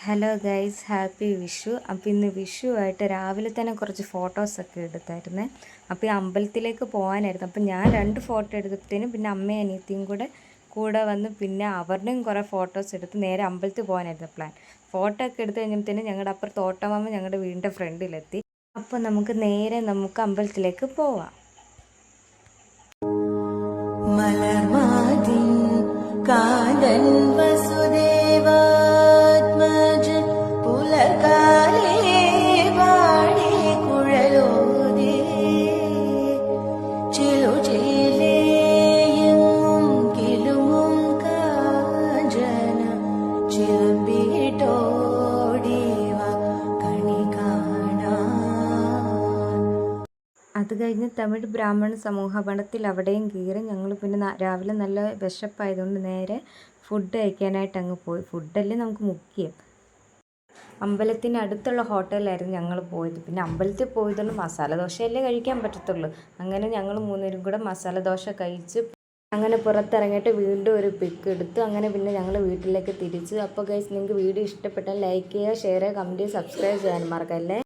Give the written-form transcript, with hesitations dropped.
Hello guys, happy Vishu. അപ്പോൾ ഇന്ന് വിഷു ആയിട്ട് രാവിലെ തന്നെ കുറച്ച് ഫോട്ടോസൊക്കെ എടുത്തായിരുന്നേ. അപ്പോൾ ഈ അമ്പലത്തിലേക്ക് പോകാനായിരുന്നു. അപ്പോൾ ഞാൻ 2 ഫോട്ടോ എടുത്തതിന് പിന്നെ അമ്മയും അനിയത്തിയും കൂടെ വന്ന് പിന്നെ അവരുടെയും കുറേ ഫോട്ടോസ് എടുത്ത് നേരെ അമ്പലത്തിൽ പോകാനായിരുന്നു പ്ലാൻ. ഫോട്ടോ ഒക്കെ എടുത്ത് കഴിഞ്ഞപ്പോഴത്തേനും ഞങ്ങളുടെ അപ്പുറത്ത് ഓട്ടമാമ ഞങ്ങളുടെ വീടിൻ്റെ ഫ്രണ്ടിലെത്തി. അപ്പോൾ നമുക്ക് അമ്പലത്തിലേക്ക് പോവാം. മലർമാതിൻ കാതൻ വസുദേവ അത് കഴിഞ്ഞ് തമിഴ് ബ്രാഹ്മണ സമൂഹ മഠത്തിൽ അവിടെയും കയറി. ഞങ്ങൾ പിന്നെ രാവിലെ നല്ല വിശപ്പായതുകൊണ്ട് നേരെ ഫുഡ് കഴിക്കാനായിട്ട് അങ്ങ് പോയി. ഫുഡല്ലേ നമുക്ക് മുഖ്യം. അമ്പലത്തിന് അടുത്തുള്ള ഹോട്ടലിലായിരുന്നു ഞങ്ങൾ പോയത്. പിന്നെ അമ്പലത്തിൽ പോയതുകൊണ്ട് മസാല ദോശയല്ലേ കഴിക്കാൻ പറ്റത്തുള്ളൂ. അങ്ങനെ ഞങ്ങൾ 3 പേരും കൂടെ മസാല ദോശ കഴിച്ച് അങ്ങനെ പുറത്തിറങ്ങിയിട്ട് വീണ്ടും ഒരു പിക്ക് എടുത്തു. അങ്ങനെ പിന്നെ ഞങ്ങൾ വീട്ടിലേക്ക് തിരിച്ചു. അപ്പോൾ ഗൈസ്, നിങ്ങൾക്ക് വീഡിയോ ഇഷ്ടപ്പെട്ടാൽ ലൈക്ക് ചെയ്യുക, ഷെയർ ചെയ്യുക, കമൻറ്റ് ചെയ്യുക, സബ്സ്ക്രൈബ് ചെയ്യാൻ മറക്കല്ലേ.